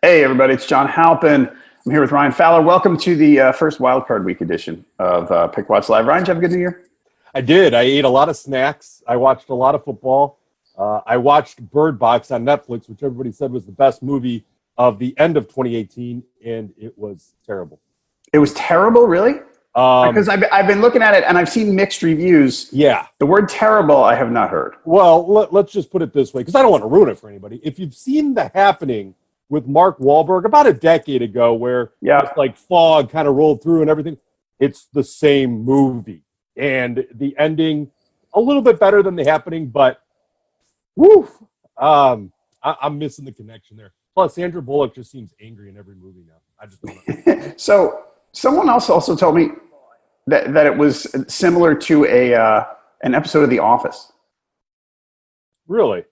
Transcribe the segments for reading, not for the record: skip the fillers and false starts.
Hey, everybody, it's John Halpin. I'm here with Ryan Fowler. Welcome to the first Wildcard Week edition of Pickwatch Live. Ryan, did you have a good New Year? I did. I ate a lot of snacks. I watched a lot of football. I watched Bird Box on Netflix, which everybody said was the best movie of the end of 2018, and it was terrible. It was terrible, really? Because I've been looking at it, and I've seen mixed reviews. Yeah. The word terrible, I have not heard. Well, let's just put it this way, because I don't want to ruin it for anybody. If you've seen The Happening with Mark Wahlberg about a decade ago, where it's like fog kind of rolled through and everything, it's the same movie. And the ending, a little bit better than The Happening, but I'm missing the connection there. Plus, Sandra Bullock just seems angry in every movie now. I just don't know. So someone else also told me that it was similar to an episode of The Office. Really?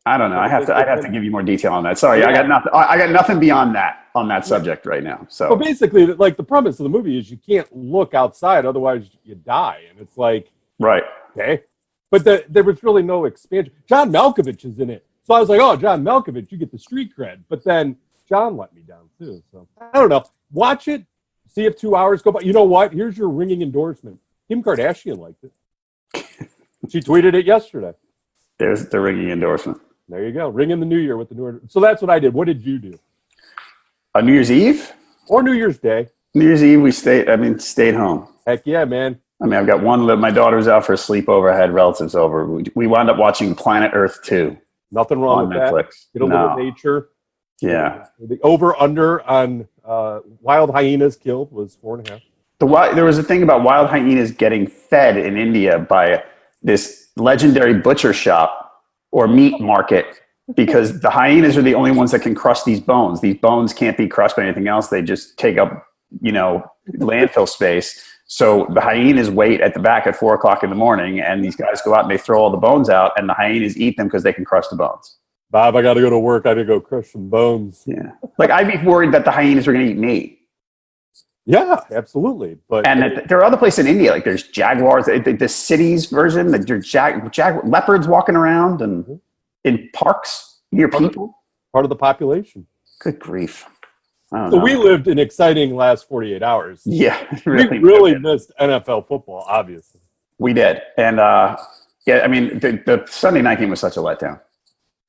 I don't know. I'd have to give you more detail on that. Sorry, yeah. I got nothing beyond that on that subject right now. So, well, basically, like the premise of the movie is you can't look outside, otherwise you die, and it's like, right, okay. But there was really no expansion. John Malkovich is in it, so I was like, oh, John Malkovich, you get the street cred. But then John let me down too. So I don't know. Watch it. See if 2 hours go by. You know what? Here's your ringing endorsement. Kim Kardashian liked it. She tweeted it yesterday. There's the ringing endorsement. There you go. Ring in the new year with the new. So that's what I did. What did you do? New Year's Eve? Or New Year's Day. New Year's Eve, we stayed home. Heck yeah, man. I mean, I've got my daughter's out for a sleepover. I had relatives over. We wound up watching Planet Earth 2. Nothing wrong with Netflix. That. Get a little nature. Yeah. The over-under on wild hyenas killed was 4.5. There was a thing about wild hyenas getting fed in India by this legendary butcher shop or meat market, because the hyenas are the only ones that can crush these bones. These bones can't be crushed by anything else. They just take up, landfill space. So the hyenas wait at the back at 4:00 in the morning, and these guys go out and they throw all the bones out, and the hyenas eat them because they can crush the bones. Bob, I got to go to work. I got to go crush some bones. Yeah. Like, I'd be worried that the hyenas were going to eat me. Yeah, absolutely. But there are other places in India, like there's jaguars, the cities version, that there's leopards walking around and in parks near people. Part of the population. Good grief. So we lived an exciting last 48 hours. Yeah. We really missed NFL football, obviously. We did. And, the Sunday night game was such a letdown.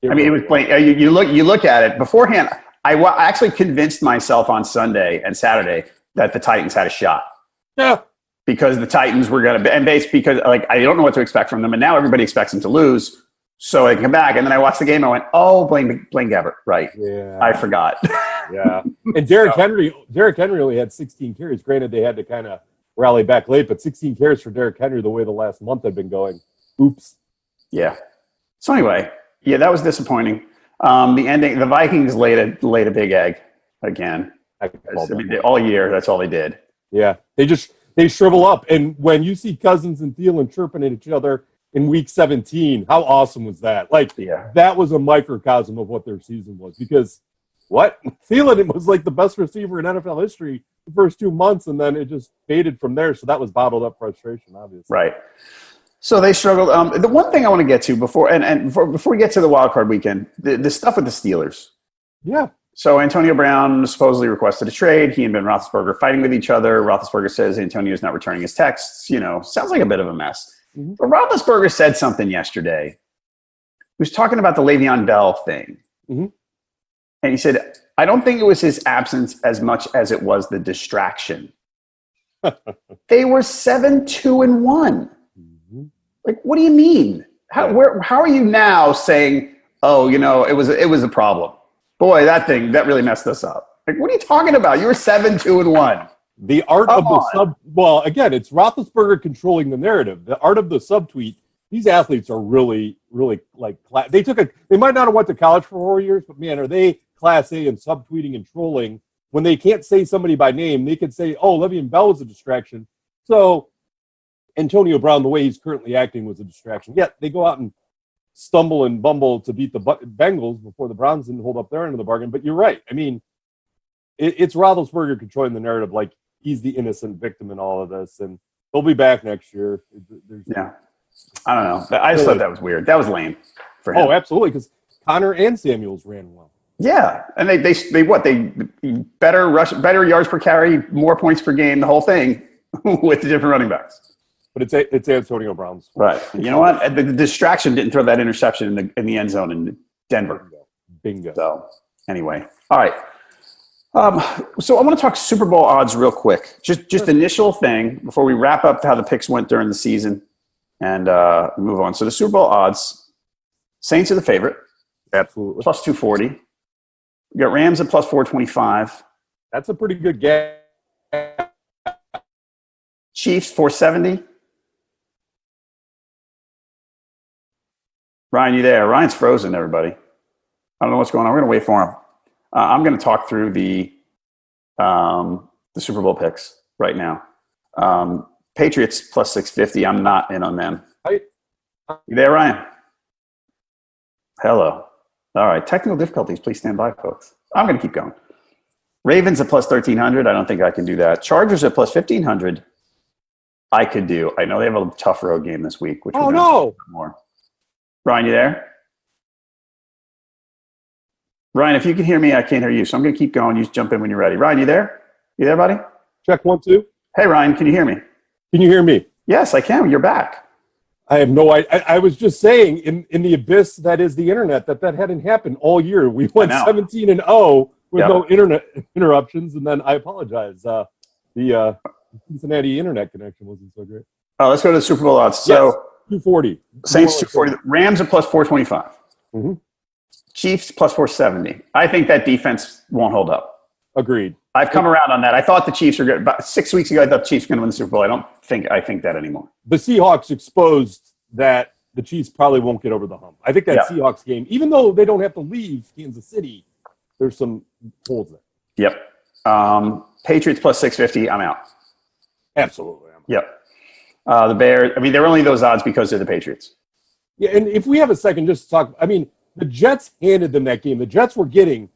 It was playing. You look at it beforehand. I actually convinced myself on Sunday and Saturday that the Titans had a shot. Yeah. Because the Titans were going to, and because I don't know what to expect from them, and now everybody expects them to lose, so they can come back. And then I watched the game, and I went, "Oh, Blaine Gabbert, right? Yeah, I forgot." Yeah. And Derrick Henry only had 16 carries. Granted, they had to kind of rally back late, but 16 carries for Derrick Henry, the way the last month had been going. Oops. Yeah. So anyway, yeah, that was disappointing. The ending, the Vikings laid a big egg again. All year, that's all they did. Yeah, they shrivel up. And when you see Cousins and Thielen chirping at each other in Week 17, how awesome was that? That was a microcosm of what their season was. Because Thielen was like the best receiver in NFL history the first 2 months, and then it just faded from there. So that was bottled up frustration, obviously. Right. So they struggled. The one thing I want to get to before we get to the wild card weekend, the stuff with the Steelers. Yeah. So Antonio Brown supposedly requested a trade. He and Ben Roethlisberger fighting with each other. Roethlisberger says Antonio's not returning his texts. Sounds like a bit of a mess. Mm-hmm. But Roethlisberger said something yesterday. He was talking about the Le'Veon Bell thing. Mm-hmm. And he said, I don't think it was his absence as much as it was the distraction. They were 7-2-1. Mm-hmm. Like, what do you mean? How are you now saying, oh, it was a problem? Boy, that really messed us up. Like, what are you talking about? You were 7-2-1. The art of the sub. Well, again, it's Roethlisberger controlling the narrative. The art of the subtweet. These athletes are really, really they might not have went to college for 4 years, but man, are they class A in subtweeting and trolling? When they can't say somebody by name, they can say, "Oh, Le'Veon Bell was a distraction." So Antonio Brown, the way he's currently acting, was a distraction. Yeah, they go out and stumble and bumble to beat the Bengals before the Browns didn't hold up their end of the bargain. But you're right. I mean, it's Roethlisberger controlling the narrative like he's the innocent victim in all of this, and he'll be back next year. Yeah. I don't know. I just thought that was weird. That was lame for him. Oh, absolutely, because Connor and Samuels ran well. Yeah, and they better yards per carry, more points per game, the whole thing with the different running backs. But it's Antonio Brown's. Right. You know what? The distraction didn't throw that interception in the end zone in Denver. Bingo. So anyway, all right. So I want to talk Super Bowl odds real quick. Just initial thing before we wrap up how the picks went during the season and move on. So the Super Bowl odds, Saints are the favorite. Absolutely. Plus 240. We got Rams at plus 425. That's a pretty good game. Chiefs 470. Ryan, you there? Ryan's frozen, everybody. I don't know what's going on. We're going to wait for him. I'm going to talk through the Super Bowl picks right now. Patriots plus 650. I'm not in on them. You there, Ryan? Hello. All right. Technical difficulties. Please stand by, folks. I'm going to keep going. Ravens at plus 1,300. I don't think I can do that. Chargers at plus 1,500. I could do. I know they have a tough road game this week. Which more. Ryan, you there? Ryan, if you can hear me, I can't hear you. So I'm going to keep going. You just jump in when you're ready. Ryan, you there? You there, buddy? Check 1, 2. Hey, Ryan, can you hear me? Can you hear me? Yes, I can. You're back. I have no idea. I was just saying in the abyss that is the internet that hadn't happened all year. We went 17-0 with no internet interruptions, and then I apologize. The Cincinnati internet connection wasn't so great. Oh, let's go to the Super Bowl odds. So yes, 240. Saints 240. Rams at plus 425. Mm-hmm. Chiefs plus 470. I think that defense won't hold up. Agreed. I've come around on that. I thought the Chiefs were good. About 6 weeks ago, I thought the Chiefs were going to win the Super Bowl. I think that anymore. The Seahawks exposed that the Chiefs probably won't get over the hump. I think that Seahawks game, even though they don't have to leave Kansas City, there's some holes there. Yep. Patriots plus 650. I'm out. Absolutely. Yep. The Bears. I mean, they're only those odds because they're the Patriots. Yeah, and if we have a second just to talk, I mean, the Jets handed them that game. The Jets were getting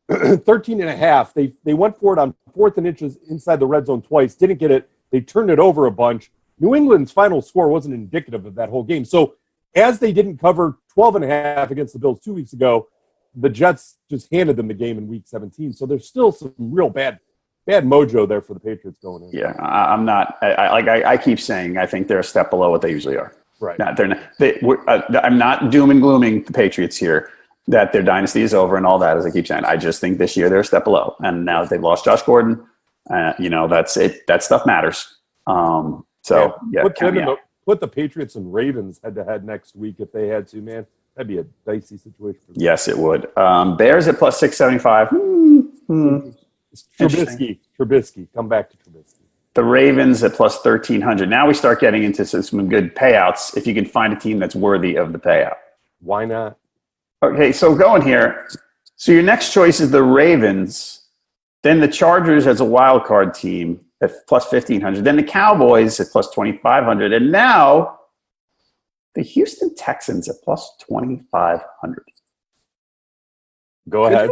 13 and a half. They went for it on 4th and inches inside the red zone twice. Didn't get it. They turned it over a bunch. New England's final score wasn't indicative of that whole game. So as they didn't cover 12 and a half against the Bills 2 weeks ago, the Jets just handed them the game in week 17. So there's still some real bad mojo there for the Patriots going in. Yeah, I'm not. I keep saying I think they're a step below what they usually are. Right. They're not. I'm not doom and glooming the Patriots here that their dynasty is over and all that, as I keep saying. I just think this year they're a step below. And now that they've lost Josh Gordon, that's it. That stuff matters. Put the Patriots and Ravens head-to-head next week if they had to, man. That'd be a dicey situation for them. Yes, it would. Bears at plus 675. Trubisky. Come back to Trubisky. The Ravens at plus 1,300. Now we start getting into some good payouts if you can find a team that's worthy of the payout. Why not? Okay, so going here. So your next choice is the Ravens, then the Chargers as a wild card team at plus 1,500, then the Cowboys at plus 2,500, and now the Houston Texans at plus 2,500. Go ahead.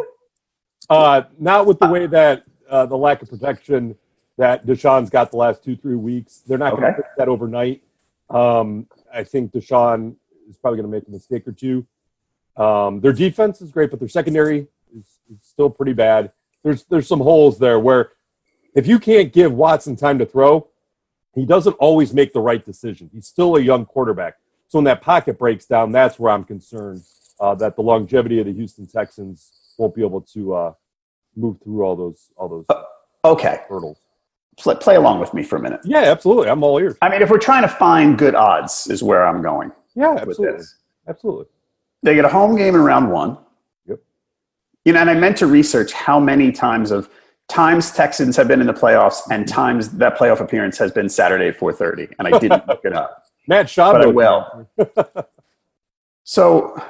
Not with the way that the lack of protection that Deshaun's got the last 2-3 weeks. They're not going to fix that overnight. I think Deshaun is probably going to make a mistake or two. Their defense is great, but their secondary is still pretty bad. There's some holes there where if you can't give Watson time to throw, he doesn't always make the right decision. He's still a young quarterback. So when that pocket breaks down, that's where I'm concerned that the longevity of the Houston Texans won't be able to move through all those hurdles. Play along with me for a minute. Yeah, absolutely. I'm all ears. I mean, if we're trying to find good odds is where I'm going. Yeah, absolutely. Absolutely. They get a home game in round 1. Yep. And I meant to research how many times Texans have been in the playoffs and times that playoff appearance has been Saturday at 4:30, and I didn't look it up. Matt Schaub. But I will. So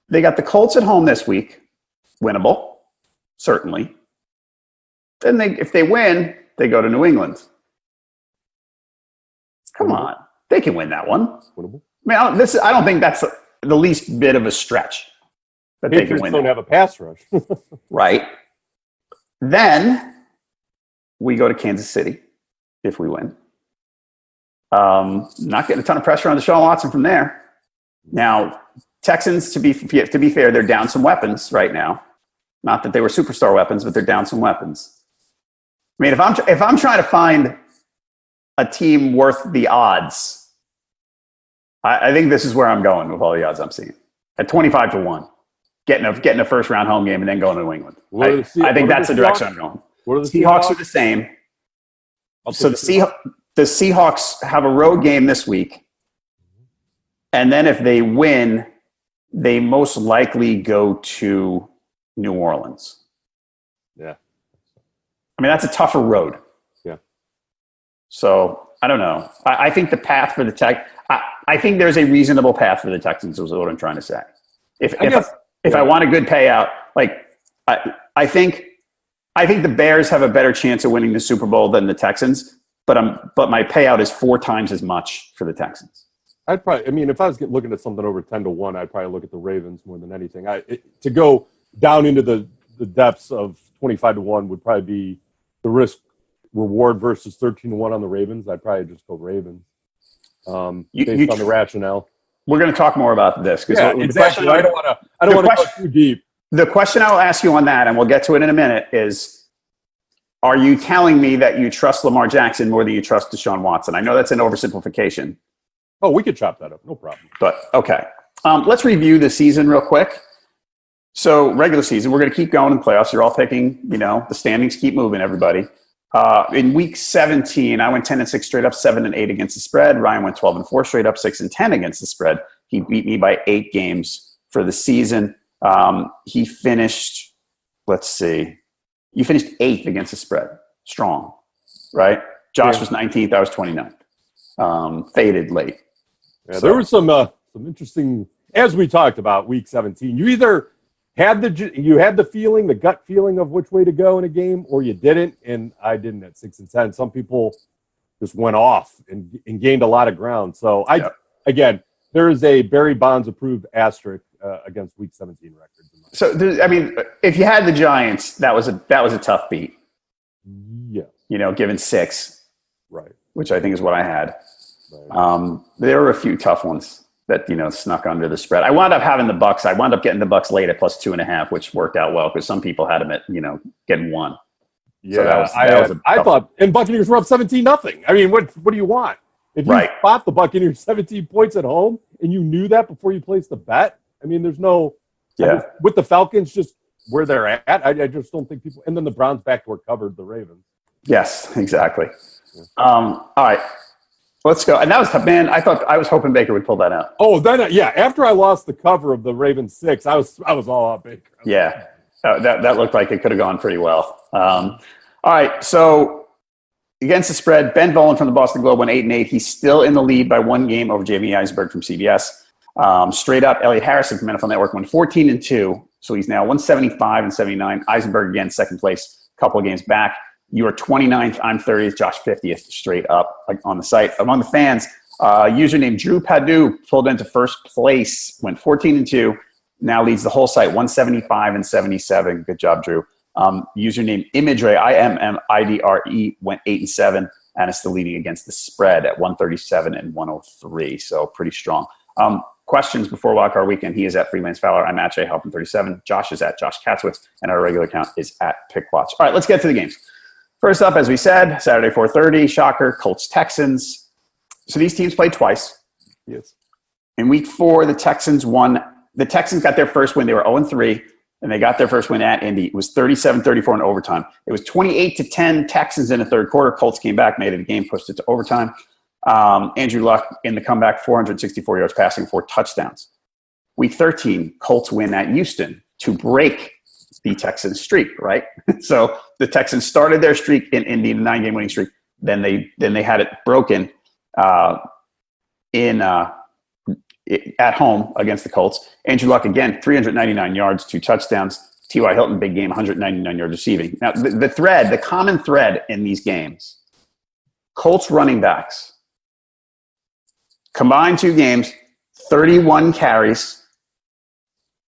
they got the Colts at home this week. Winnable, certainly. Then if they win, they go to New England. Come on. They can win that one. Winnable. I mean, I don't think that's the least bit of a stretch. That Patriots they can win. Don't have a pass rush. Right. Then we go to Kansas City if we win. Not getting a ton of pressure on Deshaun Watson from there. Now, Texans, to be fair, they're down some weapons right now. Not that they were superstar weapons, but they're down some weapons. I mean, if I'm trying to find a team worth the odds, I think this is where I'm going with all the odds I'm seeing. At 25-1, getting a first round home game and then going to New England. I think that's the direction I'm going. What are the Seahawks are the same. So the Seahawks have a road game this week. And then if they win, they most likely go to New Orleans. Yeah. I mean, that's a tougher road. Yeah. So I don't know. I think the path for the I think there's a reasonable path for the Texans is what I'm trying to say. If I want a good payout, like I think the Bears have a better chance of winning the Super Bowl than the Texans, but my payout is 4 times as much for the Texans. I'd probably, I mean, if I was looking at something over 10-1, I'd probably look at the Ravens more than anything. To go down into the depths of 25-1 would probably be the risk reward versus 13-1 on the Ravens. I'd probably just go Ravens based on the rationale. We're going to talk more about this because exactly. I don't want to go too deep. The question I'll ask you on that, and we'll get to it in a minute, is: are you telling me that you trust Lamar Jackson more than you trust Deshaun Watson? I know that's an oversimplification. Oh, we could chop that up. No problem. But, okay. Let's review the season real quick. So, regular season, we're going to keep going in playoffs. You're all picking, the standings keep moving, everybody. In week 17, I went 10-6 straight up, 7-8 against the spread. Ryan went 12-4 straight up, 6-10 against the spread. He beat me by 8 games for the season. He finished, let's see, you finished 8th against the spread. Strong, right? Josh was 19th. I was 29th. Faded late. Yeah, there was some interesting, as we talked about, week 17. You either had the feeling, the gut feeling of which way to go in a game, or you didn't, and I didn't at 6-10. Some people just went off and gained a lot of ground. So again, there is a Barry Bonds approved asterisk against week 17 records. So if you had the Giants, that was a tough beat. Yeah. Given 6, right, which I think is what I had. Right. There were a few tough ones that snuck under the spread. I wound up having the Bucks. I wound up getting the Bucks late at +2.5, which worked out well because some people had them at getting 1. Yeah, so I thought, and Buccaneers were up 17-0. I mean, what do you want? If you spot the Buccaneers 17 points at home and you knew that before you placed the bet, I mean, there's no with the Falcons just where they're at. I just don't think people. And then the Browns backdoor covered the Ravens. Yes, exactly. Yeah. All right. Let's go. And that was tough, man. I was hoping Baker would pull that out. Oh, then after I lost the cover of the Ravens 6, I was all out Baker. Yeah, that looked like it could have gone pretty well. All right, so against the spread, Ben Volin from the Boston Globe went 8-8. He's still in the lead by 1 game over Jamie Eisenberg from CBS. Straight up, Elliot Harrison from NFL Network went 14-2, so he's now 175-79. Eisenberg again, second place, couple of games back. You are 29th. I'm 30th. Josh 50th. Straight up on the site. Among the fans, username Drew Padu pulled into first place. Went 14-2. Now leads the whole site 175-77. Good job, Drew. Username Immidre IMMIDRE went 8-7 and is still leading against the spread at 137-103. So pretty strong. Questions before Wildcard Weekend. He is at Freelance Fowler. I'm at Jay Halpin 37. Josh is at Josh Katzwitz, and our regular account is at Pickwatch. All right, let's get to the games. First up, as we said, Saturday 4:30, shocker, Colts-Texans. So these teams played twice. Yes. In week 4, the Texans won. The Texans got their first win. They were 0-3, and they got their first win at Indy. It was 37-34 in overtime. It was 28-10 Texans in the third quarter. Colts came back, made it a game, pushed it to overtime. Andrew Luck in the comeback, 464 yards passing, 4 touchdowns. Week 13, Colts win at Houston to break the Texans streak, right? So the Texans started their streak in Indy, the 9-game winning streak. Then they had it broken at home against the Colts. Andrew Luck again, 399 yards, 2 touchdowns. T.Y. Hilton, big game, 199 yards receiving. Now the common thread in these games, Colts running backs, combined 2 games, 31 carries,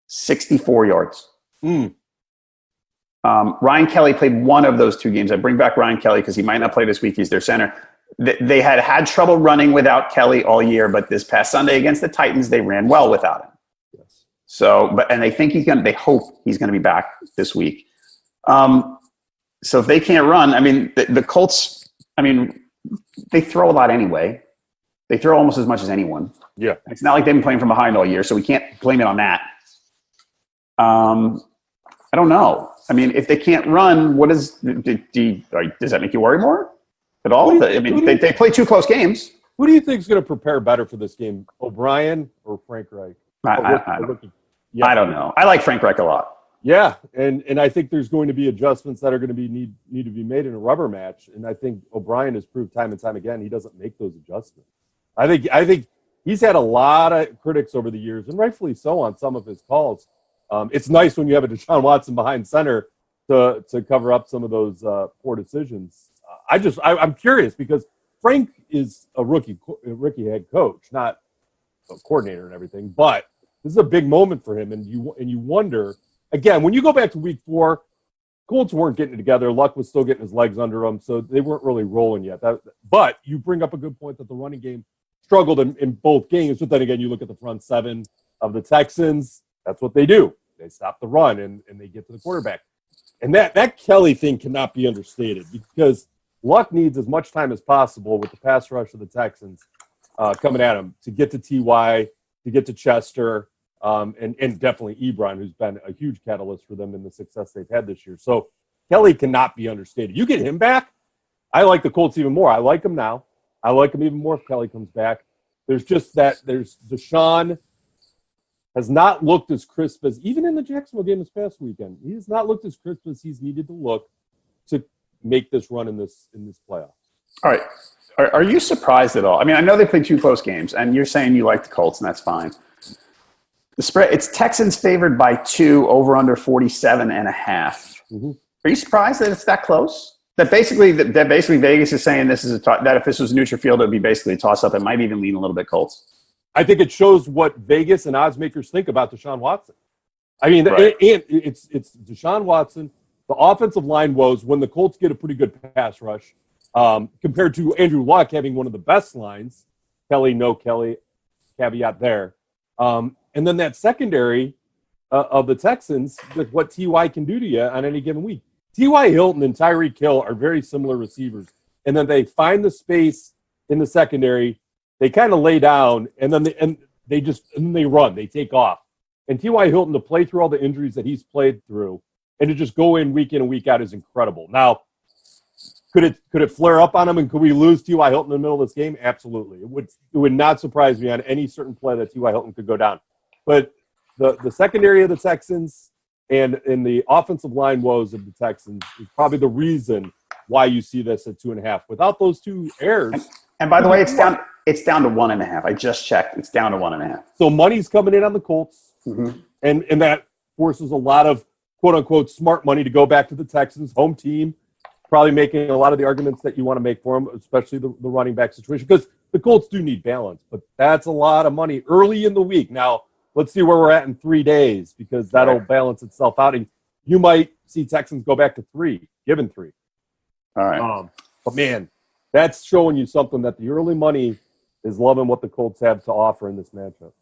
64 yards. Ryan Kelly played one of those 2 games. I bring back Ryan Kelly because he might not play this week. He's their center. They had trouble running without Kelly all year, but this past Sunday against the Titans, they ran well without him. Yes. So, and they think they hope he's going to be back this week. So if they can't run, I mean, the Colts, I mean, they throw a lot anyway. They throw almost as much as anyone. Yeah. It's not like they've been playing from behind all year, so we can't blame it on that. I don't know. I mean, if they can't run, does that make you worry more at all? I mean, they play 2 close games. Who do you think is going to prepare better for this game, O'Brien or Frank Reich? I don't know. I like Frank Reich a lot. Yeah, and I think there's going to be adjustments that are going to need to be made in a rubber match, and I think O'Brien has proved time and time again he doesn't make those adjustments. I think he's had a lot of critics over the years, and rightfully so, on some of his calls. It's nice when you have a Deshaun Watson behind center to cover up some of those poor decisions. I'm curious because Frank is a rookie head coach, not a coordinator and everything, but this is a big moment for him, and you wonder again when you go back to Week 4, Colts weren't getting it together. Luck was still getting his legs under them, so they weren't really rolling yet. But you bring up a good point that the running game struggled in both games. But then again, you look at the front 7 of the Texans. That's what they do. They stop the run and they get to the quarterback. And that Kelly thing cannot be understated because Luck needs as much time as possible with the pass rush of the Texans coming at him to get to T.Y., to get to Chester, and definitely Ebron, who's been a huge catalyst for them in the success they've had this year. So Kelly cannot be understated. You get him back, I like the Colts even more. I like him now. I like him even more if Kelly comes back. There's Deshaun has not looked as crisp as, even in the Jacksonville game this past weekend, he has not looked as crisp as he's needed to look to make this run in this playoffs. All right. Are you surprised at all? I mean, I know they played 2 close games, and you're saying you like the Colts, and that's fine. The spread, it's Texans favored by 2, over under 47.5. Mm-hmm. Are you surprised that it's that close? That basically Vegas is saying this is that if this was a neutral field, it would be basically a toss-up. It might even lean a little bit Colts. I think it shows what Vegas and odds makers think about Deshaun Watson. I mean, right. It's Deshaun Watson. The offensive line woes when the Colts get a pretty good pass rush compared to Andrew Luck having one of the best lines. Kelly, no Kelly, caveat there. And then that secondary of the Texans with what T.Y. can do to you on any given week. T.Y. Hilton and Tyreek Hill are very similar receivers. And then they find the space in the secondary. They kind of lay down, and then they run. They take off. And T.Y. Hilton, to play through all the injuries that he's played through, and to just go in and week out is incredible. Now, could it flare up on him, and could we lose T.Y. Hilton in the middle of this game? Absolutely. It would not surprise me on any certain play that T.Y. Hilton could go down. But the secondary of the Texans and in the offensive line woes of the Texans is probably the reason why you see this at 2.5. Without those 2 errors. And by the way, it's down to 1.5. I just checked. It's down to 1.5. So money's coming in on the Colts, mm-hmm. and that forces a lot of quote unquote smart money to go back to the Texans, home team, probably making a lot of the arguments that you want to make for them, especially the running back situation, because the Colts do need balance. But that's a lot of money early in the week. Now let's see where we're at in 3 days, because that'll balance itself out, and you might see Texans go back to 3, given 3. All right, but man, that's showing you something that the early money is loving what the Colts have to offer in this matchup.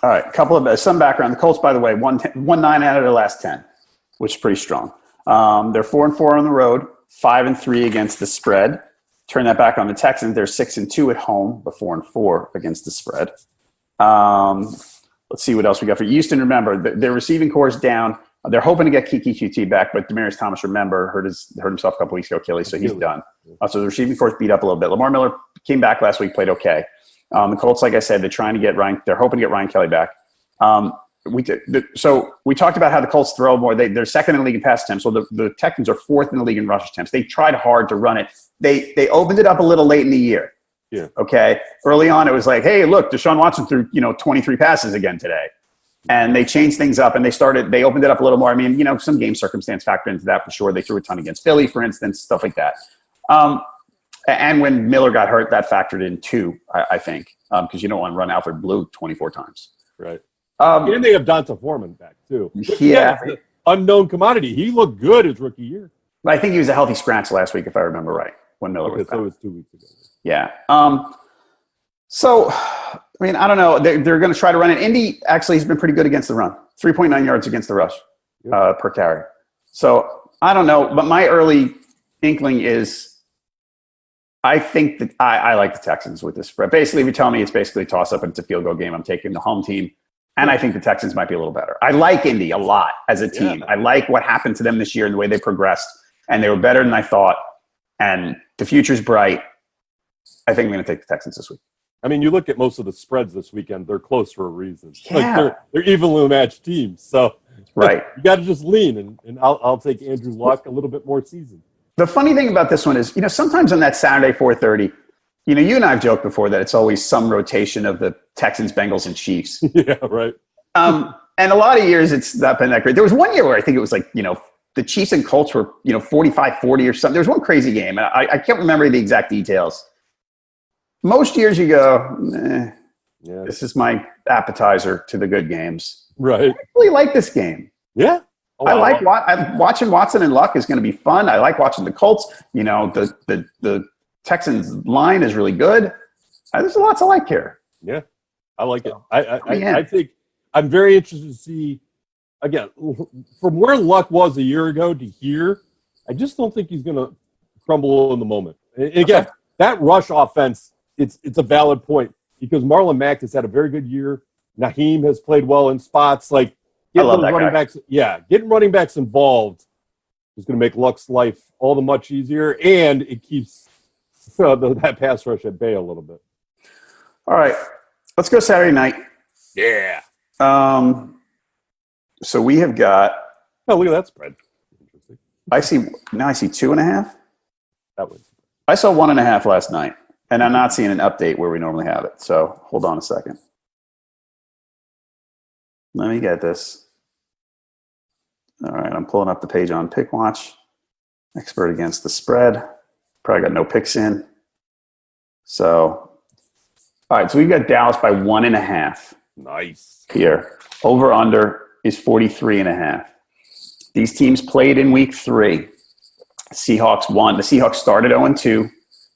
All right, some background. The Colts, by the way, won 9 out of their last 10, which is pretty strong. They're 4-4 on the road, 5-3 against the spread. Turn that back on the Texans. They're 6-2 at home, but 4-4 against the spread. Let's see what else we got for Houston. Remember, their receiving core is down. They're hoping to get Kiki QT back, but Demaryius Thomas, remember, hurt himself a couple weeks ago, Achilles, so he's done. So the receiving core is beat up a little bit. Lamar Miller came back last week, played okay. The Colts, like I said, they're trying to get Ryan. They're hoping to get Ryan Kelly back. So we talked about how the Colts throw more. They're second in the league in pass attempts. So the Texans are 4th in the league in rush attempts. They tried hard to run it. They opened it up a little late in the year. Yeah. Okay. Early on, it was like, hey, look, Deshaun Watson threw 23 passes again today. And they changed things up, and they opened it up a little more. I mean, some game circumstance factor into that for sure. They threw a ton against Philly, for instance, stuff like that. And when Miller got hurt, that factored in too, I think, because you don't want to run Alfred Blue 24 times. Right. And they have Donta Foreman back too. Yeah. Unknown commodity. He looked good his rookie year. I think he was a healthy scratch last week, if I remember right, when Miller was back. So it was 2 weeks ago. Yeah. So I mean, I don't know. They're going to try to run it. Indy actually has been pretty good against the run. 3.9 yards against the rush per carry. So I don't know. But my early inkling is I think that I like the Texans with this spread. Basically, if you tell me it's basically a toss-up and it's a field goal game, I'm taking the home team. And I think the Texans might be a little better. I like Indy a lot as a team. Yeah. I like what happened to them this year and the way they progressed. And they were better than I thought. And the future's bright. I think I'm going to take the Texans this week. I mean, you look at most of the spreads this weekend, they're close for a reason. Yeah. Like they're evenly matched teams. So right. You got to just lean. And I'll take Andrew Luck a little bit more seasoned. The funny thing about this one is, sometimes on that Saturday 4:30, you and I have joked before that it's always some rotation of the Texans, Bengals, and Chiefs. Yeah, right. And a lot of years it's not been that great. There was one year where I think it was like, the Chiefs and Colts were, 45-40 or something. There was one crazy game. And I can't remember the exact details. Most years you go, this is my appetizer to the good games. Right. I really like this game. Yeah. Oh, I'm watching Watson and Luck is going to be fun. I like watching the Colts. The Texans line is really good. There's a lot to like here. Yeah, I like it. I think I'm very interested to see, again, from where Luck was a year ago to here, I just don't think he's going to crumble in the moment. And again, that rush offense, it's a valid point because Marlon Mack has had a very good year. Naheem has played well in spots. Like, getting running backs involved is going to make Luck's life all the much easier, and it keeps that pass rush at bay a little bit. All right, let's go Saturday night. Yeah. So we have got. Oh, look at that spread. Interesting. I see 2.5. That was. I saw 1.5 last night, and I'm not seeing an update where we normally have it. So hold on a second. Let me get this. All right, I'm pulling up the page on Pickwatch. Expert against the spread. Probably got no picks in. So, all right, so we've got Dallas by 1.5. Nice. Here. Over-under is 43.5. These teams played in week 3. Seahawks won. The Seahawks started 0-2,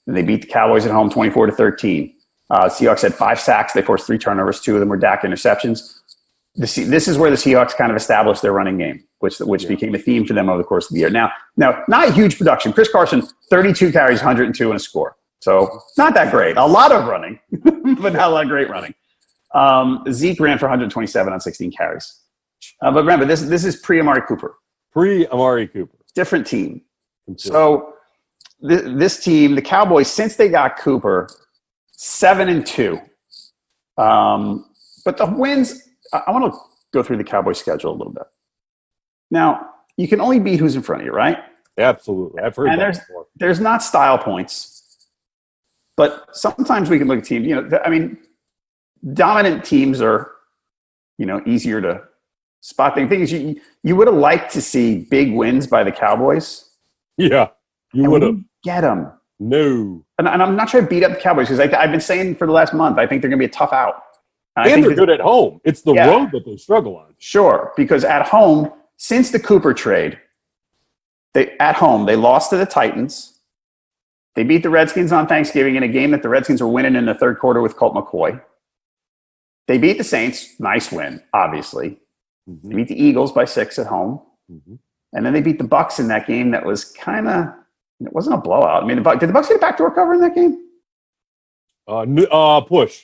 and they beat the Cowboys at home 24-13. Seahawks had 5 sacks. They forced 3 turnovers. 2 of them were Dak interceptions. This is where the Seahawks kind of established their running game, which became a theme for them over the course of the year. Now, not huge production. Chris Carson, 32 carries, 102 and a score. So not that great. A lot of running, but not a lot of great running. Zeke ran for 127 on 16 carries. But remember, this is pre-Amari Cooper. Pre-Amari Cooper. Different team. So this team, the Cowboys, since they got Cooper, 7-2. But the wins, I want to go through the Cowboys schedule a little bit. Now, you can only beat who's in front of you, right? Absolutely. I've heard that before. There's not style points, but sometimes we can look at teams, dominant teams are, easier to spot. The thing is, you would have liked to see big wins by the Cowboys. Yeah, you would have. Get them. No. And I'm not trying to beat up the Cowboys because I've been saying for the last month, I think they're going to be a tough out. And they're good at home. It's the road that they struggle on. Sure, because at home, since the Cooper trade, they lost to the Titans. They beat the Redskins on Thanksgiving in a game that the Redskins were winning in the third quarter with Colt McCoy. They beat the Saints. Nice win, obviously. Mm-hmm. They beat the Eagles by 6 at home. Mm-hmm. And then they beat the Bucs in that game that was kind of – it wasn't a blowout. I mean, did the Bucs get a backdoor cover in that game? Push.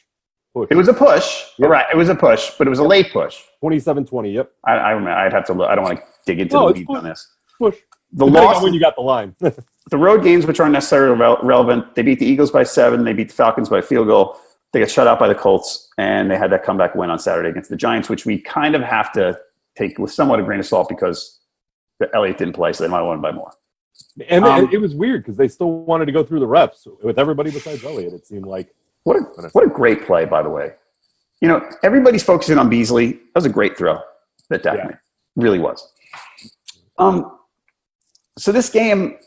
It was a push. You're right. It was a push, but it was a late push. 27-20, yep. I remember. I'd have to look. I don't want to dig into the weeds on this. Push. The loss when you got the line. The road games, which aren't necessarily relevant, they beat the Eagles by 7. They beat the Falcons by a field goal. They got shut out by the Colts, and they had that comeback win on Saturday against the Giants, which we kind of have to take with somewhat a grain of salt because Elliott didn't play, so they might have won by more. And it was weird because they still wanted to go through the reps with everybody besides Elliott, it seemed like. What a great play, by the way. Everybody's focusing on Beasley. That was a great throw that Dak made. Really was. So this game, like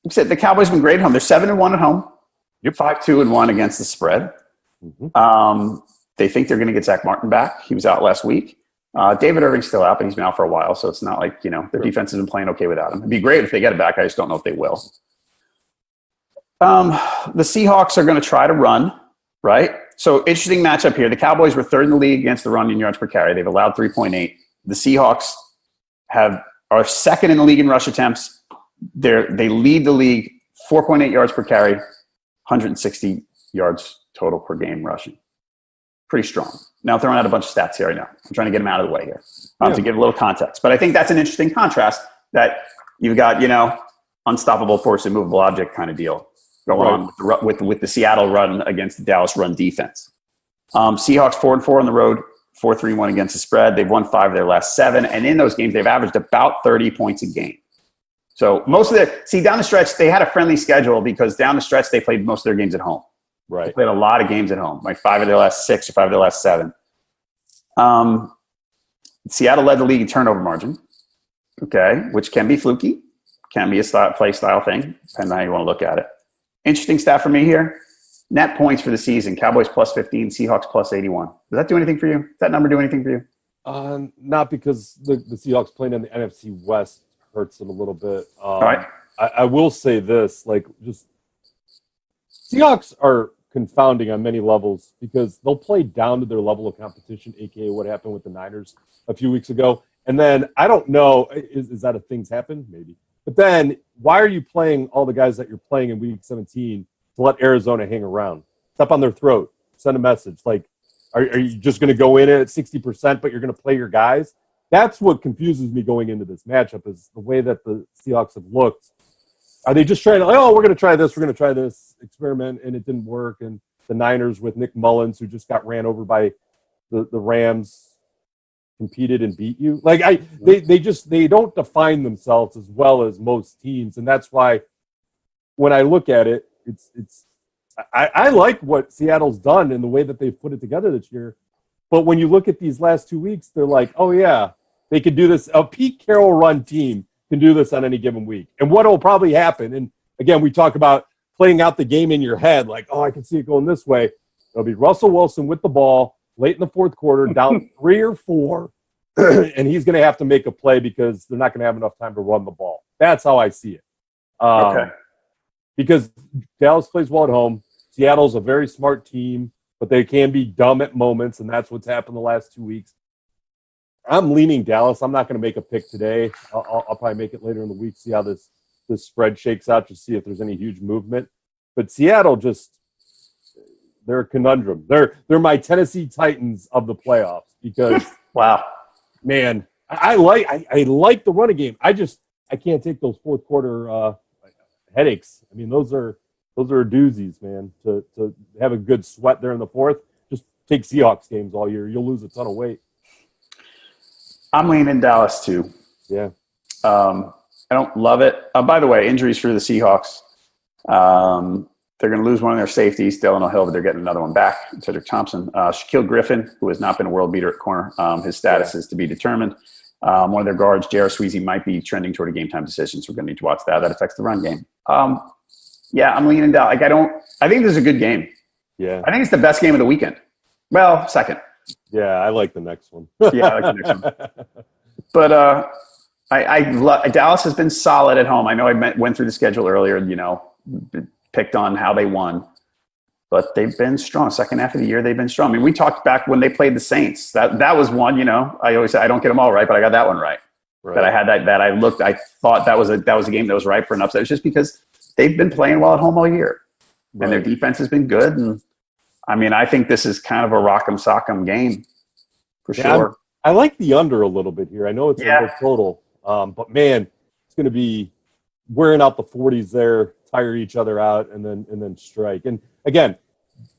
I said, the Cowboys have been great at home. They're 7-1 at home. You're 5-2-1 against the spread. Mm-hmm. They think they're going to get Zach Martin back. He was out last week. David Irving's still out, but he's been out for a while, so it's not like, their defense has been playing okay without him. It'd be great if they get it back. I just don't know if they will. The Seahawks are going to try to run, right? So interesting matchup here. The Cowboys were third in the league against the run in yards per carry. They've allowed 3.8. The Seahawks are second in the league in rush attempts. They lead the league 4.8 yards per carry, 160 yards total per game rushing. Pretty strong. Now I'm throwing out a bunch of stats here. I know. I'm trying to get them out of the way here to give a little context. But I think that's an interesting contrast that you've got, unstoppable force, immovable object kind of deal going on with the Seattle run against the Dallas run defense. Seahawks 4-4 on the road, 4-3-1 against the spread. They've won 5 of their last 7. And in those games, they've averaged about 30 points a game. So down the stretch, they had a friendly schedule because down the stretch, they played most of their games at home. Right. They played a lot of games at home, like 5 of their last 6 or 5 of their last 7. Seattle led the league in turnover margin, which can be fluky, can be a play style thing, depending on how you want to look at it. Interesting stat for me here. Net points for the season, Cowboys plus 15, Seahawks plus 81. Does that do anything for you? Does that number do anything for you? Not because the Seahawks playing in the NFC West hurts it a little bit. All right. I will say this, Seahawks are confounding on many levels because they'll play down to their level of competition, aka what happened with the Niners a few weeks ago. And then I don't know, is that a thing's happened? Maybe. But then why are you playing all the guys that you're playing in week 17 to let Arizona hang around? Step on their throat, send a message. Are you just going to go in at 60%, but you're going to play your guys? That's what confuses me going into this matchup is the way that the Seahawks have looked. Are they just trying to, we're going to try this experiment, and it didn't work? And the Niners with Nick Mullins, who just got ran over by the Rams, competed and beat you. They don't define themselves as well as most teams, and that's why when I look at it, I like what Seattle's done in the way that they've put it together this year. But when you look at these last 2 weeks, they're like, oh yeah, they could do this. A Pete Carroll run team can do this on any given week. And what will probably happen, and again, we talk about playing out the game in your head, I can see it going this way. It'll be Russell Wilson with the ball late in the fourth quarter, down 3 or 4, and he's going to have to make a play because they're not going to have enough time to run the ball. That's how I see it. Because Dallas plays well at home. Seattle's a very smart team, but they can be dumb at moments, and that's what's happened the last 2 weeks. I'm leaning Dallas. I'm not going to make a pick today. I'll probably make it later in the week, see how this spread shakes out, to see if there's any huge movement. But Seattle they're a conundrum. They're my Tennessee Titans of the playoffs because wow, man, I like the running game. I can't take those fourth quarter headaches. I mean, those are doozies, man. To have a good sweat there in the fourth, just take Seahawks games all year. You'll lose a ton of weight. I'm leaning Dallas too. Yeah. I don't love it. By the way, injuries for the Seahawks. They're going to lose one of their safeties, Delano Hill, but they're getting another one back, Cedric Thompson. Shaquille Griffin, who has not been a world beater at corner, his status is to be determined. One of their guards, J.R. Sweezy, might be trending toward a game-time decision, so we're going to need to watch that. That affects the run game. I'm leaning down. I think this is a good game. Yeah. I think it's the best game of the weekend. Well, second. Yeah, I like the next one. Yeah, I like the next one. But Dallas has been solid at home. I know I went through the schedule earlier, picked on how they won. But they've been strong. Second half of the year, they've been strong. I mean, we talked back when they played the Saints. That was one, I always say I don't get them all right, but I got that one right. That I had I thought that was a game that was ripe for an upset. It's just because they've been playing well at home all year. Right. And their defense has been good. And I mean, I think this is kind of a rock'em sock'em game for sure. I like the under a little bit here. I know it's a low total, but man, it's going to be wearing out the 40s there, tire each other out, and then strike. And again,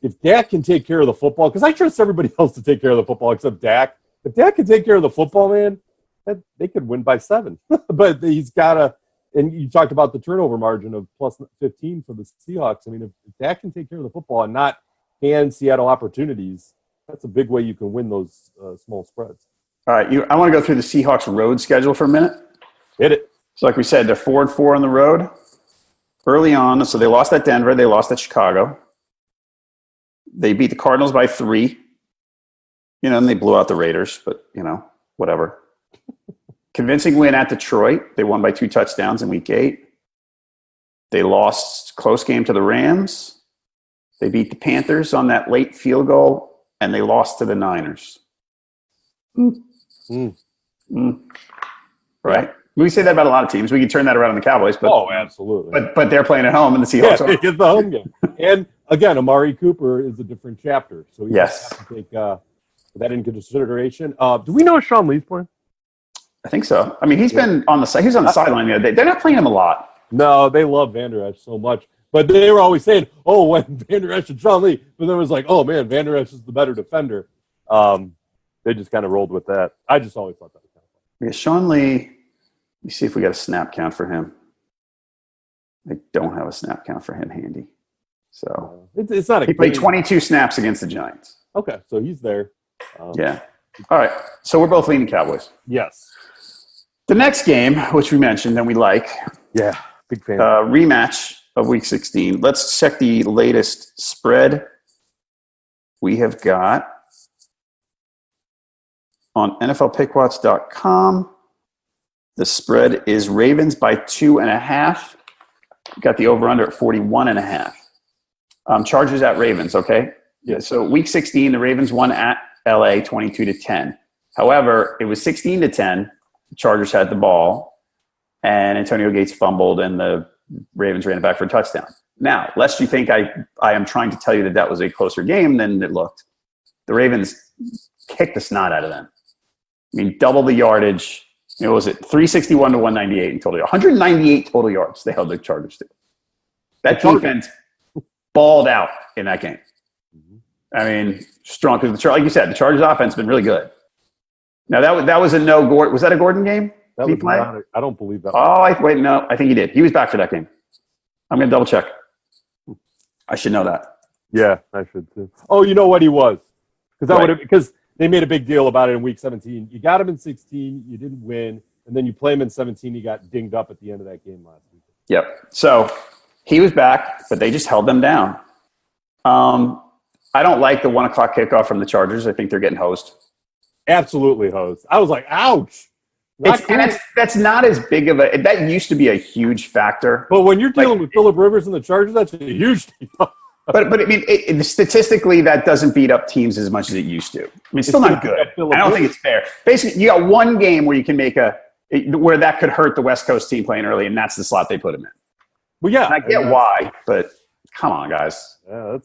if Dak can take care of the football, because I trust everybody else to take care of the football except Dak. If Dak can take care of the football, man, they could win by 7. But he's got to. And you talked about the turnover margin of plus 15 for the Seahawks. I mean, if Dak can take care of the football and not hand Seattle opportunities, that's a big way you can win those small spreads. All right, I want to go through the Seahawks road schedule for a minute. Hit it. So like we said, they're 4-4 on the road early on. So they lost at Denver. They lost at Chicago. They beat the Cardinals by 3. And they blew out the Raiders, but, whatever. Convincing win at Detroit. They won by 2 touchdowns in week 8. They lost close game to the Rams. They beat the Panthers on that late field goal, and they lost to the Niners. Right? We say that about a lot of teams. We can turn that around on the Cowboys. But, absolutely. But they're playing at home, and the Seahawks are. It's the home game. And, again, Amari Cooper is a different chapter. So you have to take that into consideration. Do we know if Sean Lee's playing? I think so. I mean, he's been on the sideline the other day. They're not playing him a lot. No, they love Van Der Esch so much. But they were always saying, when Van Der Esch and Sean Lee. But then it was like, oh, man, Van Der Esch is the better defender. They just kind of rolled with that. I just always thought that was kind of fun. Yeah, Sean Lee, let me see if we got a snap count for him. I don't have a snap count for him handy. So it's not a He played 22 snaps against the Giants. Okay, so he's there. Yeah. All right. So we're both leaning Cowboys. Yes. The next game, which we mentioned and we like. Yeah, big fan. Rematch of Week 16. Let's check the latest spread. We have got on NFLPickwatch.com. The spread is Ravens by 2.5. Got the over-under at 41.5. Chargers at Ravens, okay? Yeah. So Week 16, the Ravens won at LA 22-10. However, it was 16-10. The Chargers had the ball, and Antonio Gates fumbled, and the Ravens ran it back for a touchdown. Now, lest you think I am trying to tell you that was a closer game than it looked, the Ravens kicked the snot out of them. I mean, double the yardage. What was it? 361 to 198 in total. 198 total yards they held the Chargers to. That defense balled out in that game. I mean, strong because like you said, the Chargers offense has been really good. Now that was a no Gordon. Was that a Gordon game? Did he play? I don't believe that. Oh, no, I think he did. He was back for that game. I'm gonna double check. I should know that. Yeah, I should too. Oh, you know what he was? Because they made a big deal about it in Week 17. You got him in 16, you didn't win, and then you play him in 17. He got dinged up at the end of that game last week. Yep. So he was back, but they just held them down. I don't like the 1 o'clock kickoff from the Chargers. I think they're getting hosed. Absolutely hosed. I was like, ouch. That's not as big of a – that used to be a huge factor. But when you're dealing with Phillip Rivers and the Chargers, that's a huge deal. But I mean, statistically, that doesn't beat up teams as much as it used to. I mean, it's still not good. I don't think it's fair. Basically, you got one game where you can make where that could hurt the West Coast team playing early, and that's the slot they put him in. Well, yeah. And I get why, but come on, guys. Yeah,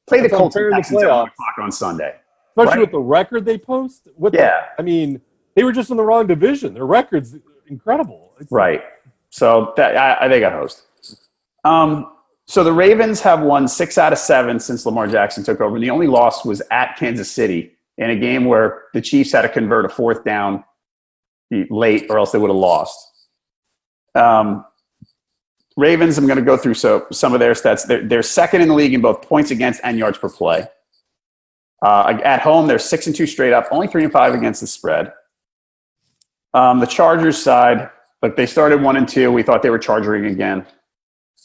play the Colts and Texans at 1 o'clock on Sunday. Especially with the record they post. I mean, they were just in the wrong division. Their record's incredible. Right. So they got hosed. So the Ravens have won 6 out of 7 since Lamar Jackson took over. And the only loss was at Kansas City in a game where the Chiefs had to convert a 4th down late or else they would have lost. Ravens, I'm going to go through some of their stats. They're second in the league in both points against and yards per play. At home, they're 6-2 straight up, only 3-5 against the spread. The Chargers side, they started 1-2. We thought they were charging again.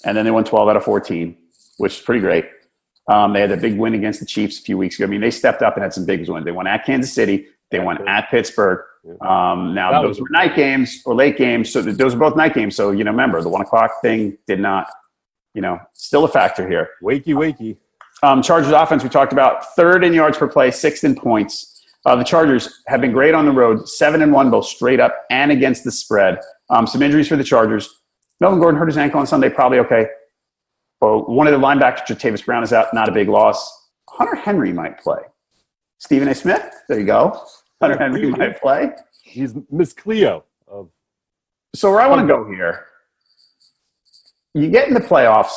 And then they won 12 out of 14, which is pretty great. They had a big win against the Chiefs a few weeks ago. I mean, they stepped up and had some big wins. They won at Kansas City. They won at Pittsburgh. Now, those were night games or late games. So those are both night games. So, remember, the 1 o'clock thing did not, still a factor here. Wakey. Chargers offense, we talked about 3rd in yards per play, 6th in points. The Chargers have been great on the road, 7-1, both straight up and against the spread. Some injuries for the Chargers. Melvin Gordon hurt his ankle on Sunday, probably okay. Well, one of the linebackers, Jatavis Brown, is out, not a big loss. Hunter Henry might play. Stephen A. Smith, there you go. Hunter Henry might play. He's Miss Cleo. So where I want to go here, you get in the playoffs,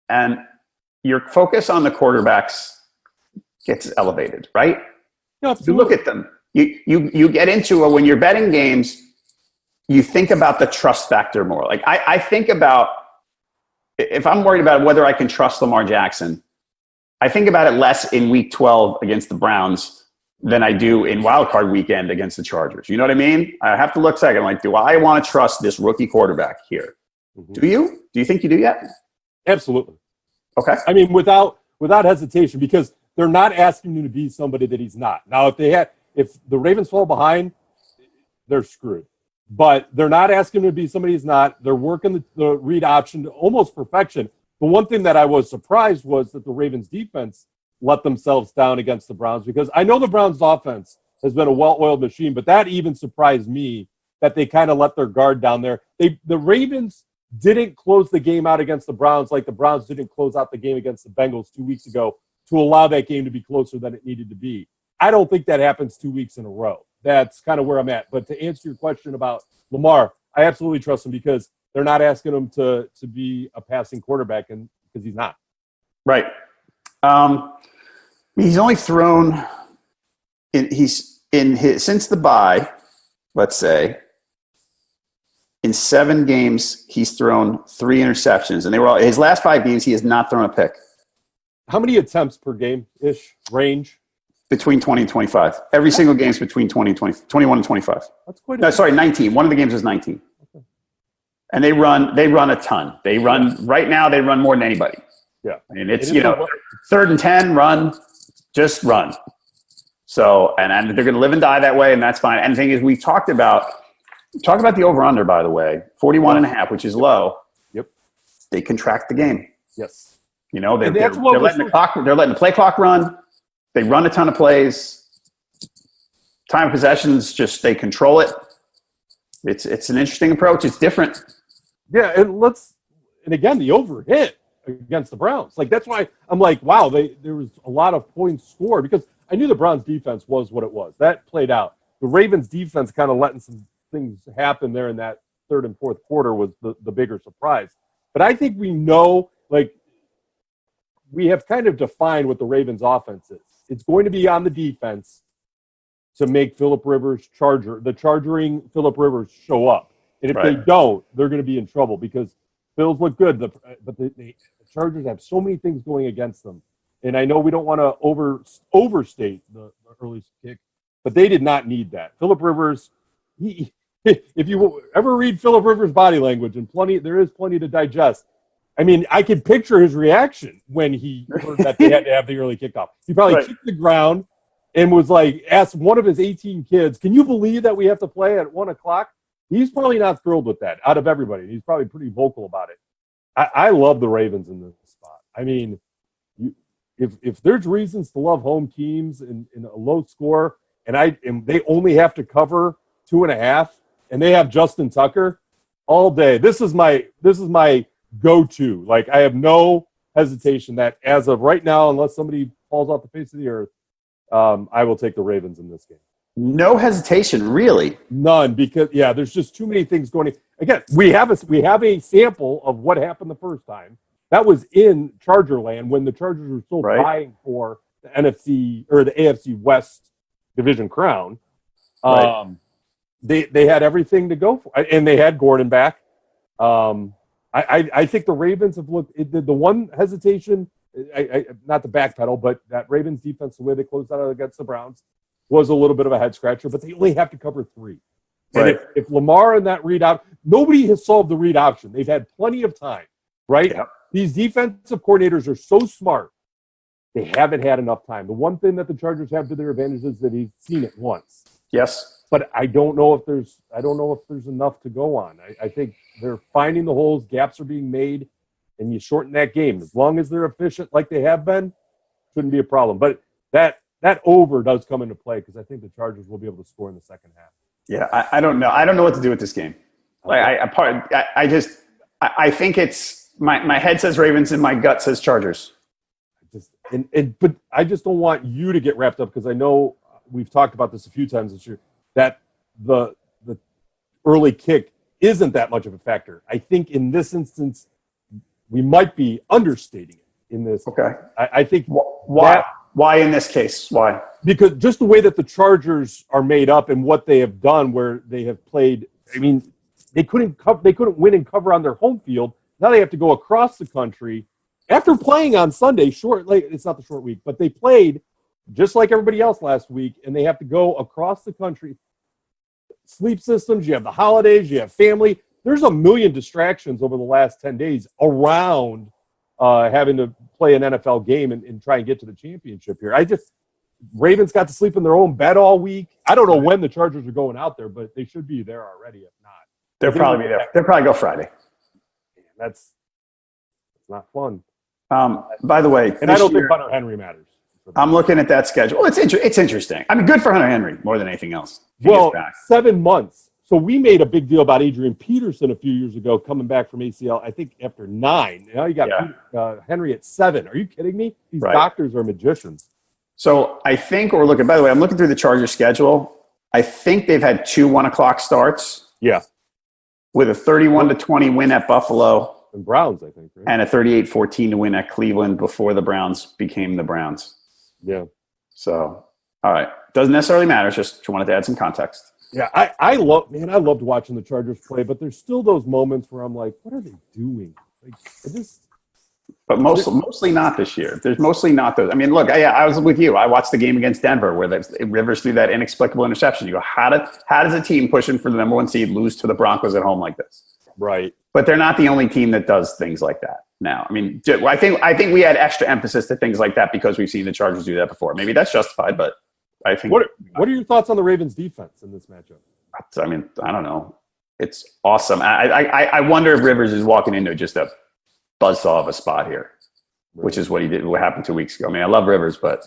and your focus on the quarterbacks gets elevated, right? Yeah, you look at them. You get into it when you're betting games. You think about the trust factor more. Like I think about if I'm worried about whether I can trust Lamar Jackson, I think about it less in Week 12 against the Browns than I do in Wildcard Weekend against the Chargers. You know what I mean? I have to look second. Like, do I want to trust this rookie quarterback here? Mm-hmm. Do you? Do you think you do yet? Absolutely. Okay. I mean, without hesitation, because they're not asking him to be somebody that he's not. Now, if the Ravens fall behind, they're screwed. But they're not asking him to be somebody he's not. They're working the read option to almost perfection. The one thing that I was surprised was that the Ravens defense let themselves down against the Browns, because I know the Browns offense has been a well-oiled machine, but that even surprised me that they kind of let their guard down there. The Ravens didn't close the game out against the Browns like the Browns didn't close out the game against the Bengals 2 weeks ago to allow that game to be closer than it needed to be. I don't think that happens 2 weeks in a row. That's kind of where I'm at. But to answer your question about Lamar, I absolutely trust him, because they're not asking him to be a passing quarterback, and because he's not. Right. He's only thrown since the bye, let's say, in 7 games, he's thrown 3 interceptions, and they were all his last 5 games. He has not thrown a pick. How many attempts per game-ish range? Between 20 and 25. Every single game is between 21 and 25. That's quite. 19. One of the games is 19. Okay. And they run a ton. They run right now. They run more than anybody. Yeah, and it's 3rd and 10, just run. So and they're going to live and die that way, and that's fine. And the thing is, we talked about the over/under, by the way, 41.5, which is low. Yep. They contract the game. Yes. They're letting the play clock run. They run a ton of plays. Time of possessions, just they control it. It's an interesting approach. It's different. Yeah, and again, the over hit against the Browns. Like, that's why I'm like, wow, there was a lot of points scored, because I knew the Browns defense was what it was. That played out. The Ravens defense kind of letting some things happen there in that 3rd and 4th quarter was the bigger surprise. But I think we know, like, we have kind of defined what the Ravens offense is. It's going to be on the defense to make Phillip Rivers charging Phillip Rivers show up. And if they don't, they're going to be in trouble, because Bills look good, but the Chargers have so many things going against them. And I know we don't want to overstate the early kick, but they did not need that. Phillip Rivers, if you ever read Phillip Rivers' body language, and there is plenty to digest. I mean, I could picture his reaction when he heard that they had to have the early kickoff. He probably kicked the ground and was like, asked one of his 18 kids, "Can you believe that we have to play at 1 o'clock?" He's probably not thrilled with that out of everybody. He's probably pretty vocal about it. I love the Ravens in this spot. I mean, if there's reasons to love home teams in a low score, and they only have to cover 2.5, and they have Justin Tucker all day. This is my go-to. Like, I have no hesitation that as of right now, unless somebody falls off the face of the earth, I will take the Ravens in this game. No hesitation, really? None, because there's just too many things going on. Again, we have a sample of what happened the first time. That was in Charger land when the Chargers were still vying for the NFC or the AFC West division crown. They had everything to go for, and they had Gordon back. I think the Ravens have looked. The one hesitation, not the backpedal, but that Ravens defense, the way they closed out against the Browns, was a little bit of a head scratcher. But they only have to cover 3. And if Lamar and that read out, nobody has solved the read option. They've had plenty of time, right? Yep. These defensive coordinators are so smart. They haven't had enough time. The one thing that the Chargers have to their advantage is that he's seen it once. Yes. But I don't know if there's enough to go on. I think they're finding the holes, gaps are being made, and you shorten that game. As long as they're efficient like they have been, shouldn't be a problem. But that over does come into play, because I think the Chargers will be able to score in the second half. Yeah, I don't know. I don't know what to do with this game. Like I think it's my head says Ravens and my gut says Chargers. But I just don't want you to get wrapped up, because I know we've talked about this a few times this year, that the early kick isn't that much of a factor. I think in this instance, we might be understating it in this. Okay. I think why in this case? Why? Because just the way that the Chargers are made up and what they have done, where they have played. I mean, they couldn't win and cover on their home field. Now they have to go across the country after playing on Sunday. It's not the short week, but they played just like everybody else last week, and they have to go across the country. Sleep systems, you have the holidays, you have family. There's a million distractions over the last 10 days around having to play an NFL game and try and get to the championship here. Ravens got to sleep in their own bed all week. I don't know when the Chargers are going out there, but they should be there already. If not, they'll probably be there. They'll probably go Friday. That's not fun. By the way, and I don't think Hunter Henry matters. I'm looking at that schedule. It's interesting. I mean, good for Hunter Henry more than anything else. Well, 7 months. So we made a big deal about Adrian Peterson a few years ago coming back from ACL, I think after 9. Now you got Henry at 7. Are you kidding me? These doctors are magicians. So I think we're looking, by the way, I'm looking through the Chargers schedule. I think they've had 2 1:00 starts. Yeah. With a 31-20 win at Buffalo. And Browns, I think. Right? And a 38-14 win at Cleveland before the Browns became the Browns. Yeah. So, all right. Doesn't necessarily matter. Just wanted to add some context. Yeah, I loved watching the Chargers play, but there's still those moments where I'm like, what are they doing? Like, But mostly not this year. There's mostly not those. I mean, look, I was with you. I watched the game against Denver where Rivers threw that inexplicable interception. You go, how does a team pushing for the number 1 seed lose to the Broncos at home like this? Right. But they're not the only team that does things like that now. I mean, I think we had extra emphasis to things like that because we've seen the Chargers do that before. Maybe that's justified, but I think. What are your thoughts on the Ravens' defense in this matchup? I mean, I don't know. It's awesome. I wonder if Rivers is walking into just a buzzsaw of a spot here, which is what he did. What happened 2 weeks ago. I mean, I love Rivers, but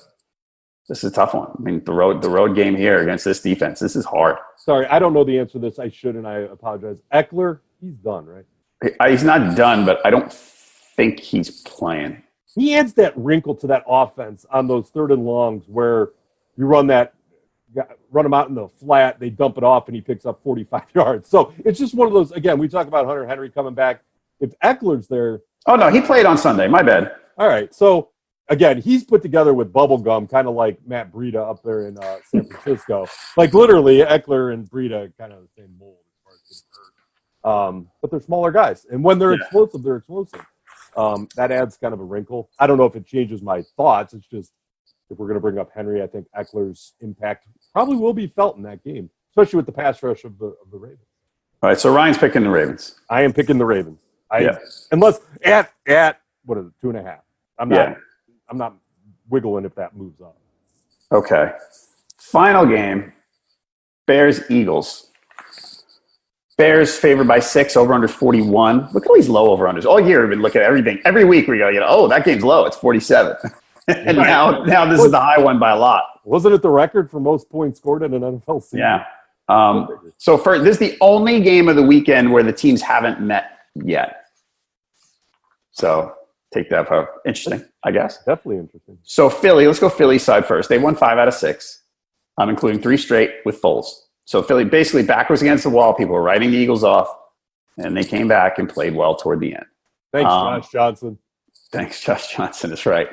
this is a tough one. I mean, the road game here against this defense. This is hard. Sorry, I don't know the answer to this. I should, and I apologize. Eckler, he's done, right? He's not done, but I don't think he's playing. He adds that wrinkle to that offense on those 3rd and longs where you run him out in the flat, they dump it off, and he picks up 45 yards. So it's just one of those, again, we talk about Hunter Henry coming back. If Eckler's there. Oh, no, he played on Sunday. My bad. All right. So, again, he's put together with bubble gum, kind of like Matt Breida up there in San Francisco. Like, literally, Eckler and Breida kind of the same mold as far as getting hurt. But they're smaller guys. And when they're explosive, they're explosive. That adds kind of a wrinkle. I don't know if it changes my thoughts. It's just, if we're going to bring up Henry, I think Eckler's impact probably will be felt in that game, especially with the pass rush of the Ravens. All right, so Ryan's picking the Ravens. I am picking the Ravens. Unless at what is it, 2.5? I'm not wiggling if that moves up. Okay. Final game, Bears-Eagles. Bears favored by 6, over-under 41. Look at all these low over-unders. All year we've been looking at everything. Every week we go, that game's low. It's 47. And now this is the high one by a lot. Wasn't it the record for most points scored in an NFL season? Yeah. So this is the only game of the weekend where the teams haven't met yet. So take that for interesting, I guess. Definitely interesting. So Philly, let's go Philly side first. They won 5 out of 6, including 3 straight with Foles. So Philly basically backwards against the wall. People were writing the Eagles off, and they came back and played well toward the end. Thanks, Josh Johnson. Thanks, Josh Johnson. That's right.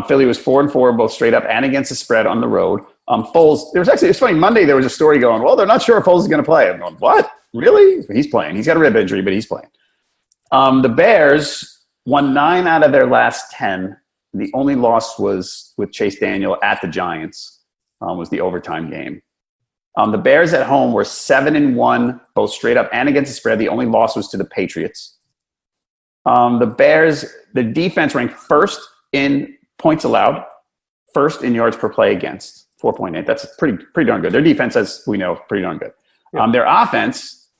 Philly was 4-4, both straight up and against the spread on the road. Foles, it's funny, Monday there was a story going, well, they're not sure if Foles is going to play. I'm going, what? Really? He's playing. He's got a rib injury, but he's playing. The Bears won 9 out of their last 10. The only loss was with Chase Daniel at the Giants, was the overtime game. The Bears at home were 7-1, both straight up and against the spread. The only loss was to the Patriots. The Bears, the defense ranked first in points allowed, first in yards per play against, 4.8. That's pretty darn good. Their defense, as we know, pretty darn good. Yeah. Their offense,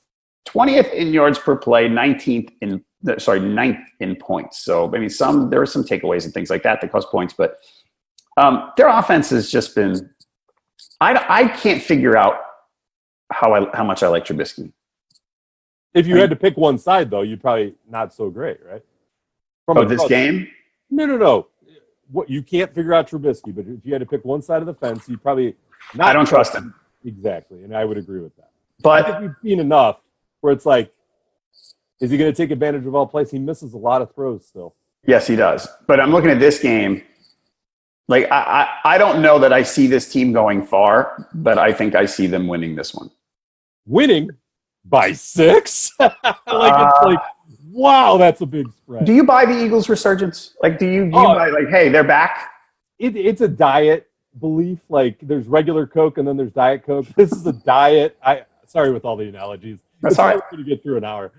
20th in yards per play, 9th in points. So, I mean, there were some takeaways and things like that cost points, but their offense has just been – I can't figure out how much I like Trubisky. If you had to pick one side, though, you'd probably not so great, right? From this game? No. What you can't figure out Trubisky, but if you had to pick one side of the fence, you'd probably not. I don't trust him. Exactly, and I would agree with that. But I think we've seen enough where it's like, is he going to take advantage of all plays? He misses a lot of throws still. Yes, he does. But I'm looking at this game. Like, I don't know that I see this team going far, but I think I see them winning this one. Winning by 6? It's like, wow, that's a big spread. Do you buy the Eagles' resurgence? Like, do you buy, like, hey, they're back? It's a diet belief. Like, there's regular Coke and then there's Diet Coke. This is a diet. Sorry with all the analogies. That's all right. It's going to get through an hour.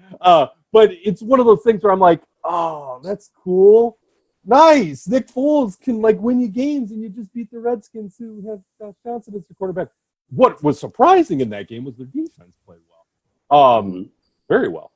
But it's one of those things where I'm like, oh, that's cool. Nice. Nick Foles can, win you games, and you just beat the Redskins who have Josh Johnson as the quarterback. What was surprising in that game was their defense played well. Very well.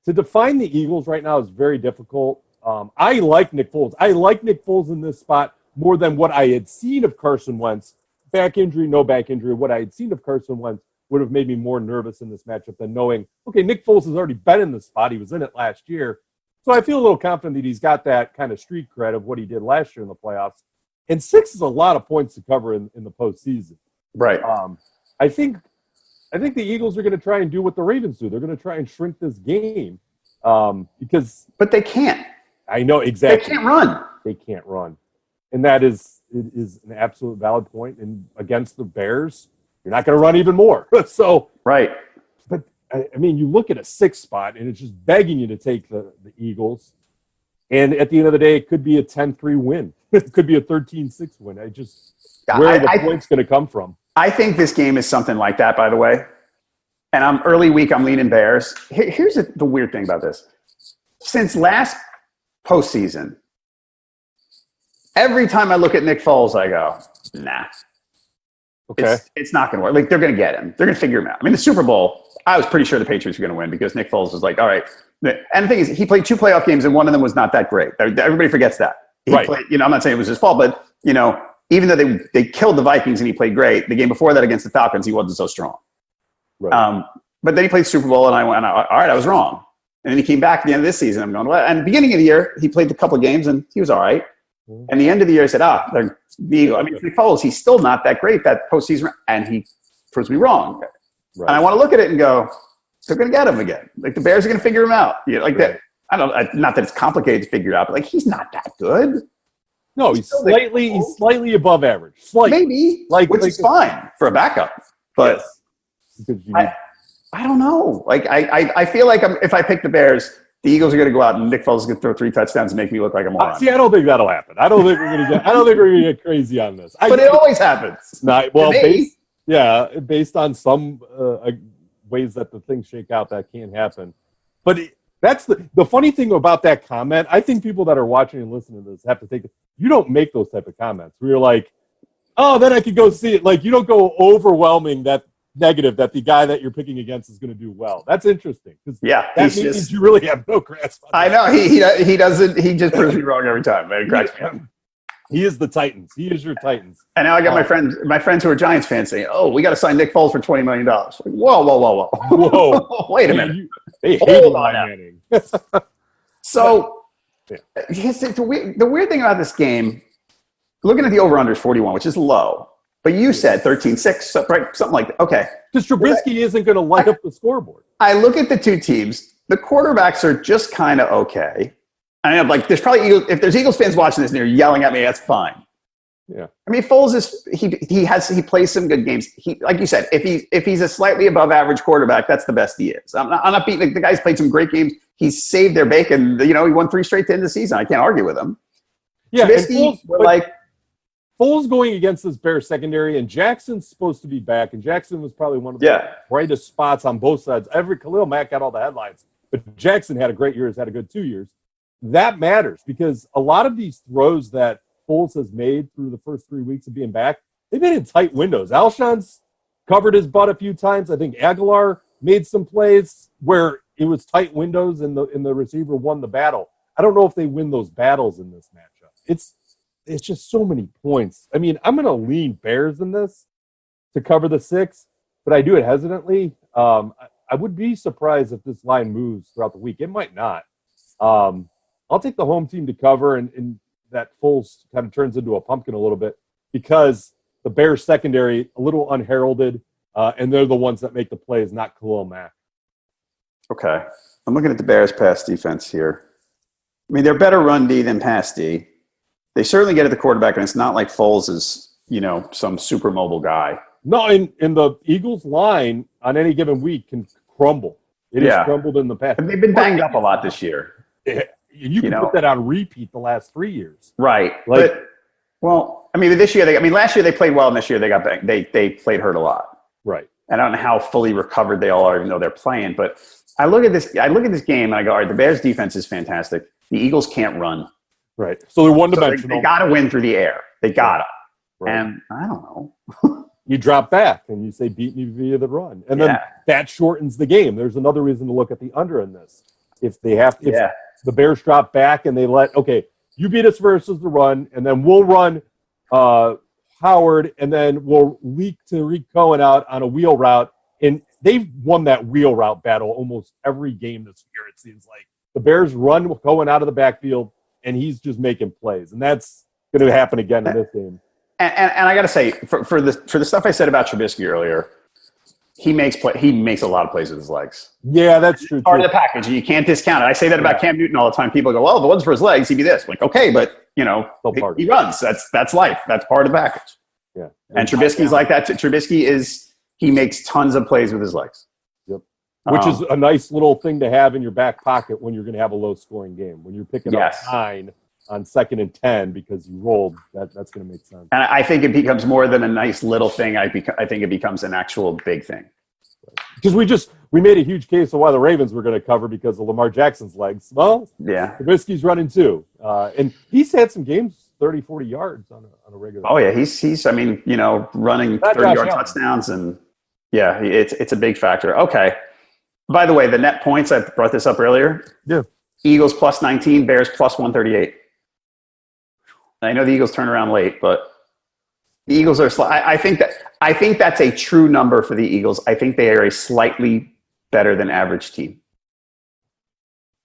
to define the Eagles right now is very difficult. I like Nick Foles. I like Nick Foles in this spot more than what I had seen of Carson Wentz. Back injury, no back injury. What I had seen of Carson Wentz would have made me more nervous in this matchup than knowing, okay, Nick Foles has already been in this spot. He was in it last year. So I feel a little confident that he's got that kind of street cred of what he did last year in the playoffs. And 6 is a lot of points to cover in the postseason. Right. I think the Eagles are going to try and do what the Ravens do. They're going to try and shrink this game because. But they can't. I know exactly. They can't run. They can't run, and it is an absolute valid point. And against the Bears, you're not going to run even more. So right. But I mean, you look at a 6 spot, and it's just begging you to take the Eagles. And at the end of the day, it could be a 10-3 win. It could be a 13-6 win. Where are the points going to come from? I think this game is something like that, by the way. And I'm early week, I'm leaning Bears. Here's the weird thing about this. Since last postseason, every time I look at Nick Foles, I go, nah. Okay. It's not going to work. Like, they're going to get him. They're going to figure him out. I mean, the Super Bowl, I was pretty sure the Patriots were going to win because Nick Foles was like, all right. And the thing is, he played 2 playoff games, and one of them was not that great. Everybody forgets that. He played, I'm not saying it was his fault, but, even though they killed the Vikings and he played great, the game before that against the Falcons, he wasn't so strong. Right. But then he played Super Bowl, and I went, all right, I was wrong. And then he came back at the end of this season. I'm going, well, and beginning of the year, he played a couple of games, and he was all right. And the end of the year, I said, Nick Foles, he's still not that great that postseason, and he proves me wrong. Right. And I want to look at it and go, they're going to get him again. Like, the Bears are going to figure him out. That. I don't. Not that it's complicated to figure out, but like, he's not that good. No, he's slightly above average. Maybe, which is fine for a backup. But I don't know. Like, I feel like if I pick the Bears, the Eagles are going to go out and Nick Foles is going to throw 3 touchdowns and make me look like a moron. See, I don't think that'll happen. I don't think we're going to get crazy on this. But it always happens. Based on some ways that the things shake out, that can't happen. But that's the funny thing about that comment. I think people that are watching and listening to this have to take it. You don't make those type of comments where you're like, oh, then I could go see it. Like, you don't go overwhelming that negative that the guy that you're picking against is going to do well. That's interesting. That means you really have no grasp on I know. He doesn't. He just proves me wrong every time. Man, it cracks me up. He is the Titans. He is your Titans. And now I got my friends who are Giants fans saying, "Oh, we got to sign Nick Foles for $20 million." Like, whoa! Wait a minute. They hate Manning. So, the weird thing about this game, looking at the over/under is 41, which is low. But you said 13-6, right? Something like that. Okay. Because Trubisky isn't going to light up the scoreboard. I look at the 2 teams. The quarterbacks are just kind of okay. I mean, like, there's probably if there's Eagles fans watching this and they're yelling at me, that's fine. Yeah. I mean, Foles he plays some good games. Like you said, if he's a slightly above average quarterback, that's the best he is. I'm not beating the guy's played some great games. He's saved their bacon. He won 3 straight to end the season. I can't argue with him. Yeah. Foles going against this Bears secondary, and Jackson's supposed to be back, and Jackson was probably one of the brightest spots on both sides. Khalil Mack got all the headlines, but Jackson had a great year, has had a good 2 years. That matters because a lot of these throws that Foles has made through the first 3 weeks of being back, they've been in tight windows. Alshon's covered his butt a few times. I think Aguilar made some plays where it was tight windows and the receiver won the battle. I don't know if they win those battles in this matchup. It's just so many points. I mean, I'm going to lean Bears in this to cover the 6, but I do it hesitantly. I would be surprised if this line moves throughout the week. It might not. I'll take the home team to cover, and that Foles kind of turns into a pumpkin a little bit because the Bears secondary, a little unheralded, and they're the ones that make the plays, not Khalil Mack. Okay. I'm looking at the Bears pass defense here. I mean, they're better run D than pass D. They certainly get at the quarterback, and it's not like Foles is, some super mobile guy. No, and the Eagles line on any given week can crumble. It has crumbled in the past. And they've been banged up a lot this year. You can put that on repeat the last 3 years. Right. This year, last year they played well, and this year they got banged. They played hurt a lot. Right. And I don't know how fully recovered they all are, even though they're playing. But I look at this game, and I go, all right, the Bears defense is fantastic. The Eagles can't run. Right. So they're one-dimensional. They got to win through the air. They got to. Right. And I don't know. You drop back and you say, beat me via the run. And then that shortens the game. There's another reason to look at the under in this. if the Bears drop back and they you beat us versus the run, and then we'll run Howard, and then we'll leak Tariq Cohen out on a wheel route. And they've won that wheel route battle almost every game this year, it seems like. The Bears run Cohen out of the backfield, and he's just making plays. And that's going to happen again in this game. And I got to say, for the stuff I said about Trubisky earlier, he makes a lot of plays with his legs. Yeah, that's true. Part of the package, and you can't discount it. I say that about Cam Newton all the time. People go, "Well, if it wasn't for his legs, he'd be this." Like, okay, but he runs. That's life. That's part of the package. Yeah, and Trubisky's like that. Trubisky he makes tons of plays with his legs. Yep. Which is a nice little thing to have in your back pocket when you're going to have a low-scoring game. When you're picking up 9 on 2nd and 10 because you rolled, that's going to make sense. And I think it becomes more than a nice little thing. I think it becomes an actual big thing. Because we made a huge case of why the Ravens were going to cover because of Lamar Jackson's legs. Well, Trubisky's running too. And he's had some games 30, 40 yards on a regular. Oh, yeah. He's running 30-yard touchdowns. And, yeah, it's a big factor. Okay. By the way, the net points, I brought this up earlier. Yeah. Eagles plus 19, Bears plus 138. I know the Eagles turn around late, but the Eagles are I think that's a true number for the Eagles. I think they are a slightly better than average team.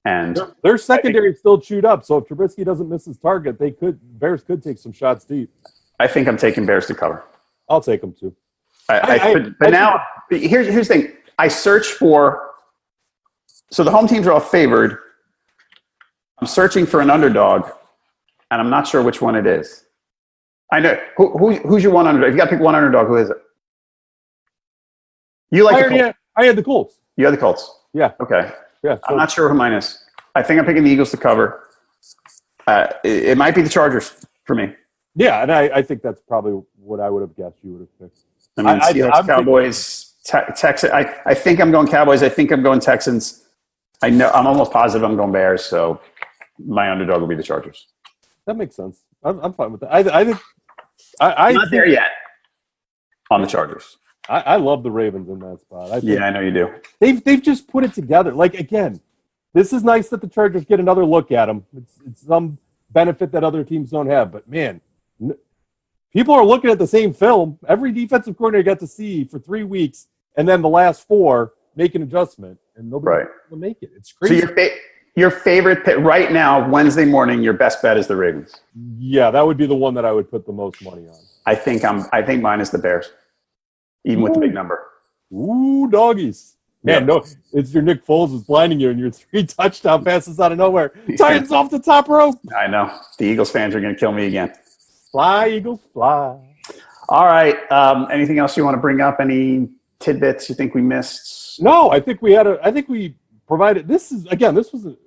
And their secondary is still chewed up, so if Trubisky doesn't miss his target, Bears could take some shots deep. I think I'm taking Bears to cover. I'll take them too. Here's the thing. I search for so the home teams are all favored. I'm searching for an underdog, and I'm not sure which one it is. I know who's your one underdog. If you got to pick one underdog, who is it? You like the Colts? I had the Colts. You had the Colts. Yeah. Okay. Yeah. I'm not sure who mine is. I think I'm picking the Eagles to cover. It might be the Chargers for me. Yeah, and I think that's probably what I would have guessed you would have picked. I mean, Seahawks, Cowboys, Texans. I think I'm going Cowboys. I think I'm going Texans. I'm almost positive I'm going Bears. So my underdog will be the Chargers. That makes sense. I'm fine with that. I'm not there yet on the Chargers. I love the Ravens in that spot. I know you do. They've just put it together. Like, again, this is nice that the Chargers get another look at them. It's some benefit that other teams don't have. But, man, people are looking at the same film. Every defensive coordinator got to see for 3 weeks, and then the last 4 make an adjustment, and nobody will make it. It's crazy. So your favorite pick right now, Wednesday morning, your best bet is the Ravens. Yeah, that would be the one that I would put the most money on. I think mine is the Bears, even with the big number. Ooh, doggies. Man, no, it's your Nick Foles is blinding you and your 3 touchdown passes out of nowhere. Titans off the top rope. I know. The Eagles fans are going to kill me again. Fly, Eagles, fly. All right. Anything else you want to bring up? Any tidbits you think we missed? No, I think we provided.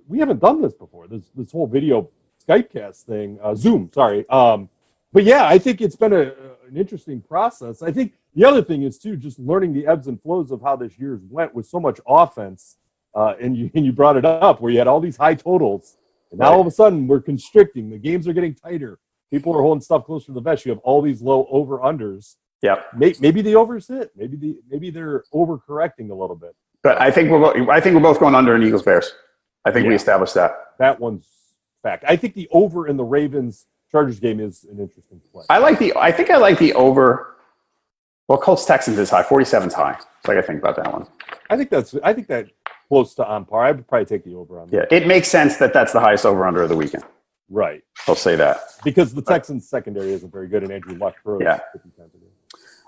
We haven't done this before. This whole video Skypecast thing, Zoom. Sorry. But yeah, I think it's been an interesting process. I think the other thing is too, just learning the ebbs and flows of how this year's went with so much offense. And you brought it up where you had all these high totals, and now all of a sudden we're constricting. The games are getting tighter. People are holding stuff closer to the vest. You have all these low over unders. Yeah. Maybe the overs hit. Maybe they're overcorrecting a little bit. But I think we're both going under in Eagles Bears. I think we established that. That one's fact. I think the over in the Ravens Chargers game is an interesting play. I think I like the over. Well, Colts Texans is high. 47's high. So I got to think about that one. I think that close to on par. I would probably take the over on that. Yeah, it makes sense that that's the highest over under of the weekend. Right. I'll say that. Because the Texans secondary isn't very good, and Andrew Luck throws. Yeah.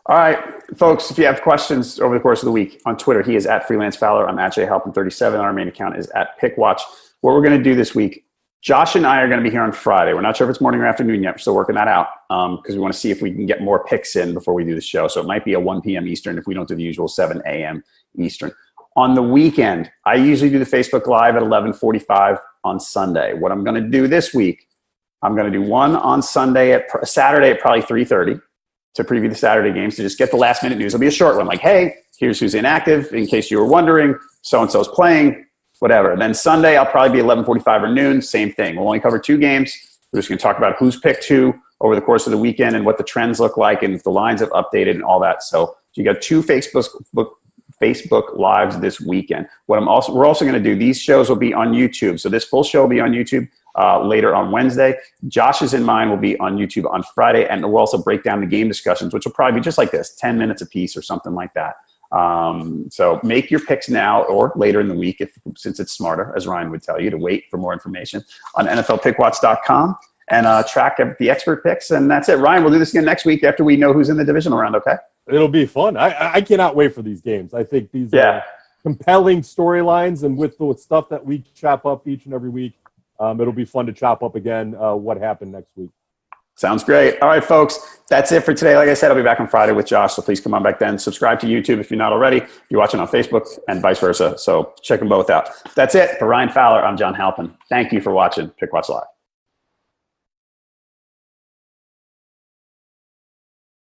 All right, folks, if you have questions over the course of the week, on Twitter, he is at Freelance Fowler. I'm at JHalpin37. Our main account is at Pickwatch. What we're going to do this week, Josh and I are going to be here on Friday. We're not sure if it's morning or afternoon yet. We're still working that out because we want to see if we can get more picks in before we do the show. So it might be a 1 p.m. Eastern if we don't do the usual 7 a.m. Eastern. On the weekend, I usually do the Facebook Live at 11:45 on Sunday. What I'm going to do this week, I'm going to do one on Saturday at probably 3:30 to preview the Saturday games to just get the last minute news. It'll be a short one like, hey, here's who's inactive in case you were wondering. So-and-so's playing, whatever. And then Sunday, I'll probably be 11:45 or noon, same thing. We'll only cover 2 games. We're just going to talk about who's picked who over the course of the weekend and what the trends look like and if the lines have updated and all that. So you got 2 Facebook Lives this weekend. We're also going to do, these shows will be on YouTube. So this full show will be on YouTube later on Wednesday. Josh's and mine will be on YouTube on Friday, and we'll also break down the game discussions, which will probably be just like this, 10 minutes a piece or something like that. So make your picks now or later in the week, since it's smarter, as Ryan would tell you, to wait for more information on NFLPickwatch.com and track the expert picks. And that's it. Ryan, we'll do this again next week after we know who's in the divisional round, okay? It'll be fun. I cannot wait for these games. I think these are compelling storylines, and with the stuff that we chop up each and every week, it'll be fun to chop up again what happened next week. Sounds great. All right, folks, that's it for today. Like I said, I'll be back on Friday with Josh, so please come on back then. Subscribe to YouTube if you're not already. You're watching on Facebook and vice versa, so check them both out. That's it. For Ryan Fowler, I'm John Halpin. Thank you for watching Pickwatch Live.